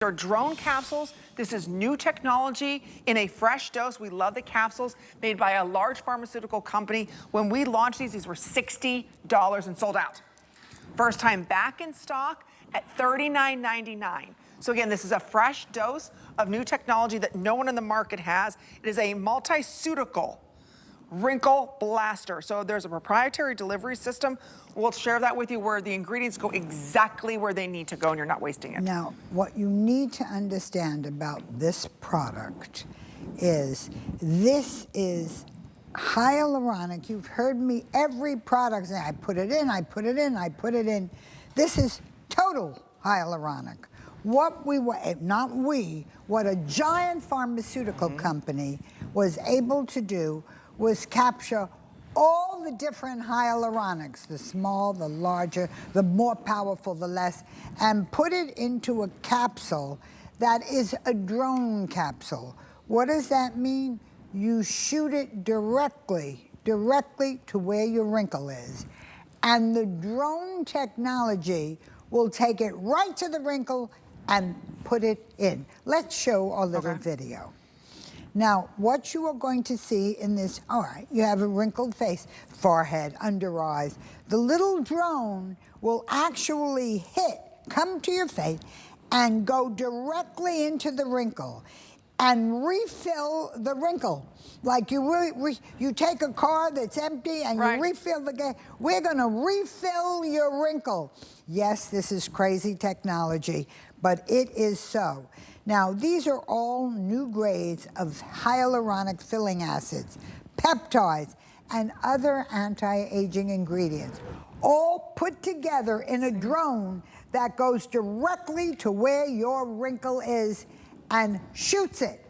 They're drone capsules. This is new technology in a fresh dose. We love the capsules made by a large pharmaceutical company. When we launched these were $60 and sold out. First time back in stock at $39.99. So again, this is a fresh dose of new technology that no one in the market has. It is a Multiceutical Wrinkle Blaster. So there's a proprietary delivery system. We'll share that with you where the ingredients go exactly where they need to go and you're not wasting it. Now, what you need to understand about this product is this is hyaluronic. You've heard me, every product say, I put it in, I put it in, I put it in. This is total hyaluronic. What we were, not we, what a giant pharmaceutical company was able to do was capture all the different hyaluronics, the small, the larger, the more powerful, the less, and put it into a capsule that is a drone capsule. What does that mean? You shoot it directly to where your wrinkle is. And the drone technology will take it right to the wrinkle and put it in. Let's show a little video. Now, what you are going to see in this, all right, you have a wrinkled face, forehead, under eyes. The little drone will actually come to your face and go directly into the wrinkle and refill the wrinkle. Like you take a car that's empty and you refill the gas. We're gonna refill your wrinkle. Yes, this is crazy technology, but it is so. Now, these are all new grades of hyaluronic filling acids, peptides, and other anti-aging ingredients, all put together in a drone that goes directly to where your wrinkle is and shoots it.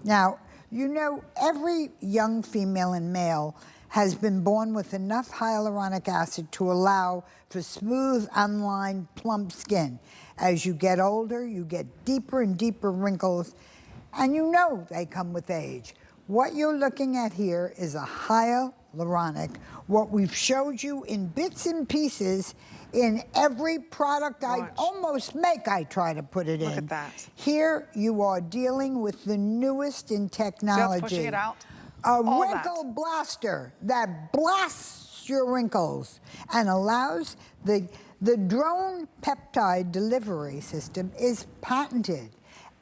Now, you know, every young female and male has been born with enough hyaluronic acid to allow for smooth, unlined, plump skin. As you get older, you get deeper and deeper wrinkles, and you know they come with age. What you're looking at here is a hyaluronic. What we've showed you in bits and pieces in every product I almost make, I try to put it in. Look at that. Here you are dealing with the newest in technology. Pushing it out. A wrinkle blaster that blasts your wrinkles and allows the drone peptide delivery system is patented.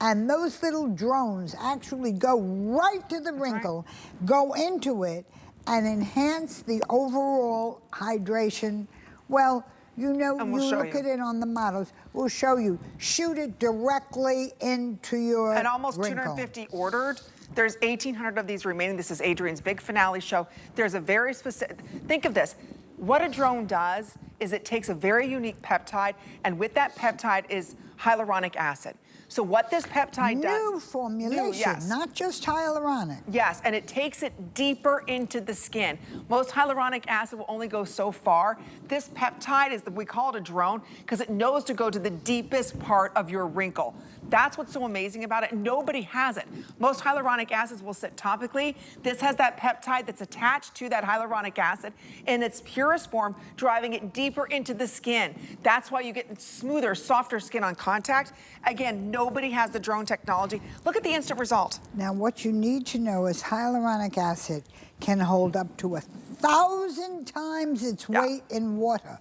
And those little drones actually go right to the wrinkle, go into it, and enhance the overall hydration. Well, you know, you look at it on the models. We'll show you. Shoot it directly into your And almost wrinkle. 250 ordered. There's 1,800 of these remaining. This is Adrian's big finale show. There's a very specific, think of this. What a drone does is it takes a very unique peptide, and with that peptide is hyaluronic acid. So what this peptide does— New formulation, not just hyaluronic. Yes, and it takes it deeper into the skin. Most hyaluronic acid will only go so far. This peptide is, we call it a drone, because it knows to go to the deepest part of your wrinkle. That's what's so amazing about it. Nobody has it. Most hyaluronic acids will sit topically. This has that peptide that's attached to that hyaluronic acid in its purest form, driving it deeper into the skin. That's why you get smoother, softer skin on contact. Again, nobody has the drone technology. Look at the instant result. Now, what you need to know is hyaluronic acid can hold up to 1,000 times its weight in water.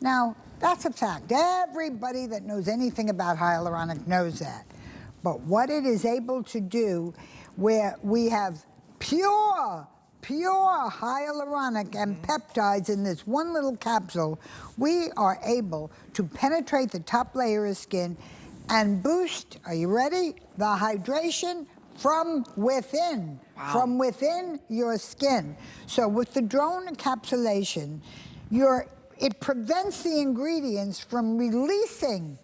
Now, that's a fact. Everybody that knows anything about hyaluronic knows that. But what it is able to do, where we have pure hyaluronic and peptides in this one little capsule, we are able to penetrate the top layer of skin and boost, are you ready? The hydration from within, from within your skin. So with the drone encapsulation, it prevents the ingredients from releasing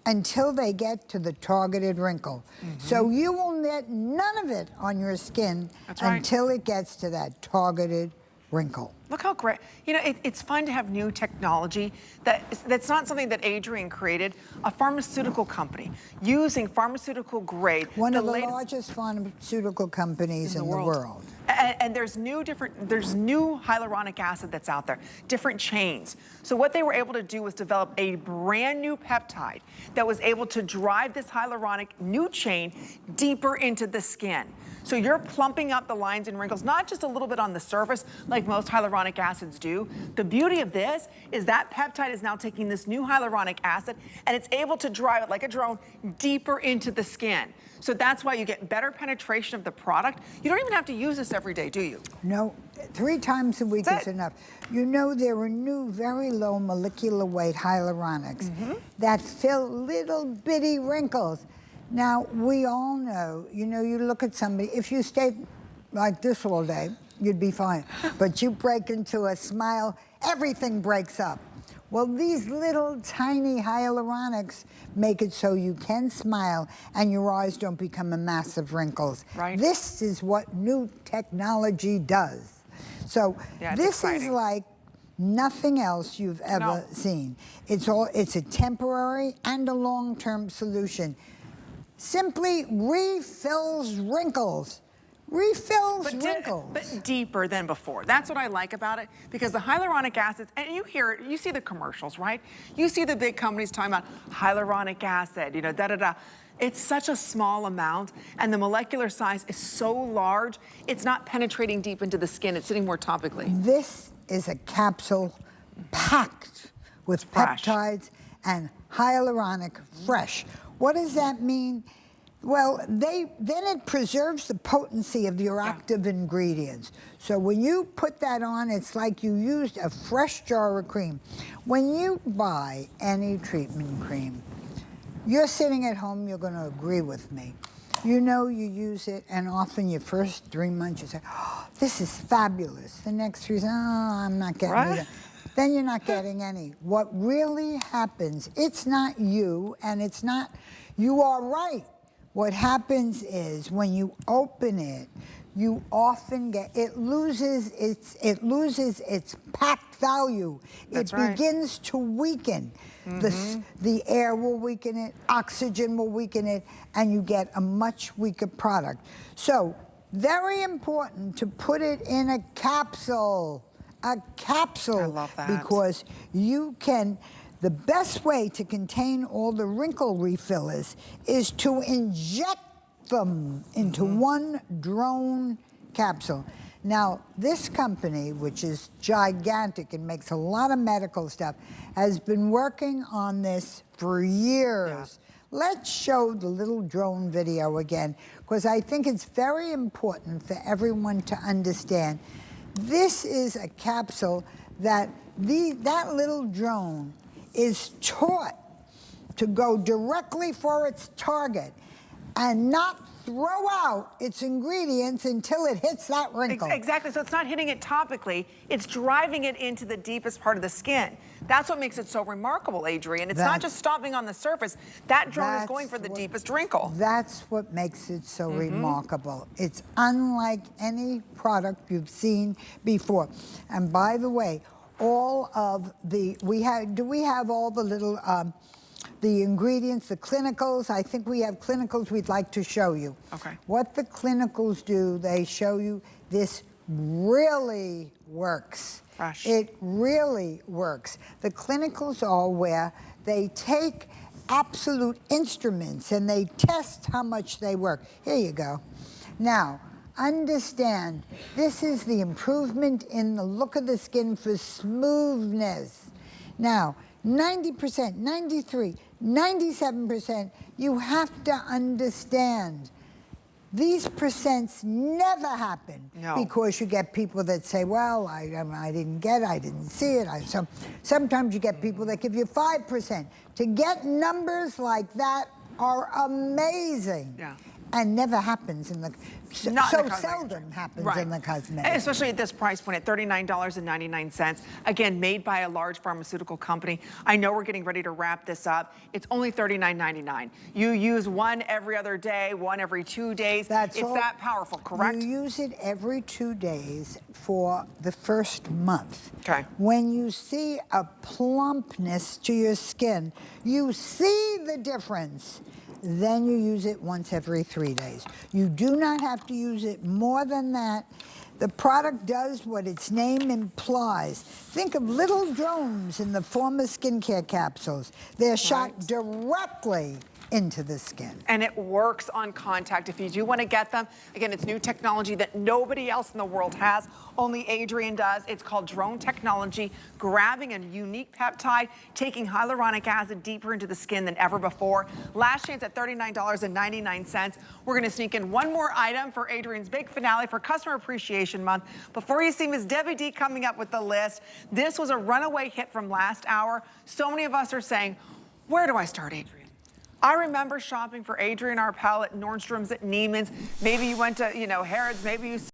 until they get to the targeted wrinkle. So you will get none of it on your skin until it gets to that targeted wrinkle. Look how great. You know, it's fun to have new technology that's not something that Adrian created, a pharmaceutical company using pharmaceutical grade. One of the largest pharmaceutical companies in the world. And there's new hyaluronic acid that's out there, different chains. So what they were able to do was develop a brand new peptide that was able to drive this hyaluronic new chain deeper into the skin. So you're plumping up the lines and wrinkles, not just a little bit on the surface like most hyaluronic acids do. The beauty of this is that peptide is now taking this new hyaluronic acid and it's able to drive it like a drone deeper into the skin. So that's why you get better penetration of the product. You don't even have to use this every day, do you? No, 3 times a week is enough. You know, there are new, very low molecular weight hyaluronics that fill little bitty wrinkles. Now, we all know, you know, you look at somebody, if you stay like this all day, you'd be fine. But you break into a smile, everything breaks up. Well, these little tiny hyaluronics make it so you can smile and your eyes don't become a mass of wrinkles. Right. This is what new technology does. So this is like nothing else you've ever seen. It's a temporary and a long-term solution. Simply refills wrinkles. Refills wrinkles. But deeper than before. That's what I like about it, because the hyaluronic acids, and you hear it, you see the commercials, right? You see the big companies talking about hyaluronic acid, you know, da-da-da. It's such a small amount, and the molecular size is so large, it's not penetrating deep into the skin, it's sitting more topically. This is a capsule packed with peptides and hyaluronic fresh. What does that mean? Well, then it preserves the potency of your active ingredients. So when you put that on, it's like you used a fresh jar of cream. When you buy any treatment cream, you're sitting at home, you're going to agree with me. You know you use it, and often your first 3 months you say, oh, this is fabulous. The next 3, oh, I'm not getting it. Then you're not getting any. What really happens, it's not you, and it's not, you are right. What happens is when you open it, you often get, it loses its packed value. It begins to weaken. The air will weaken it, oxygen will weaken it, and you get a much weaker product. So, very important to put it in a capsule. A capsule. I love that. Because you can, the best way to contain all the wrinkle refillers is to inject them into one drone capsule. Now, this company, which is gigantic and makes a lot of medical stuff, has been working on this for years. Let's show the little drone video again, because I think it's very important for everyone to understand. This is a capsule that that little drone is taught to go directly for its target and not throw out its ingredients until it hits that wrinkle. Exactly, so it's not hitting it topically, it's driving it into the deepest part of the skin. That's what makes it so remarkable, Adrian. It's not just stopping on the surface. That drone is going for the deepest wrinkle. That's what makes it so remarkable. It's unlike any product you've seen before. And by the way, all of the, do we have all the little, the ingredients, the clinicals? I think we have clinicals we'd like to show you. Okay. What the clinicals do, they show you this really works. Fresh. It really works. The clinicals are where they take absolute instruments and they test how much they work. Here you go. Now, understand, this is the improvement in the look of the skin for smoothness. Now, 90%, 93%, 97%, you have to understand these percents never happen because you get people that say, well, I didn't get it, I didn't see it. Sometimes you get people that give you 5%. To get numbers like that are amazing. and never happens in the, Not in the cosmetic seldom happens in the cosmetic. And especially at this price point at $39.99. Again, made by a large pharmaceutical company. I know we're getting ready to wrap this up. It's only $39.99. You use one every other day, one every 2 days. It's that powerful, correct? You use it every 2 days for the first month. Okay. When you see a plumpness to your skin, you see the difference. Then you use it once every 3 days. You do not have to use it more than that. The product does what its name implies. Think of little drones in the form of skincare capsules. They're shot directly into the skin. And it works on contact. If you do want to get them, again, it's new technology that nobody else in the world has. Only Adrian does. It's called drone technology, grabbing a unique peptide, taking hyaluronic acid deeper into the skin than ever before. Last chance at $39.99. We're going to sneak in one more item for Adrian's big finale for Customer Appreciation Month. Before you see Ms. Debbie D coming up with the list, this was a runaway hit from last hour. So many of us are saying, where do I start, Adrian? I remember shopping for Adrian Arpel at Nordstrom's, at Neiman's. Maybe you went to, Harrods, maybe you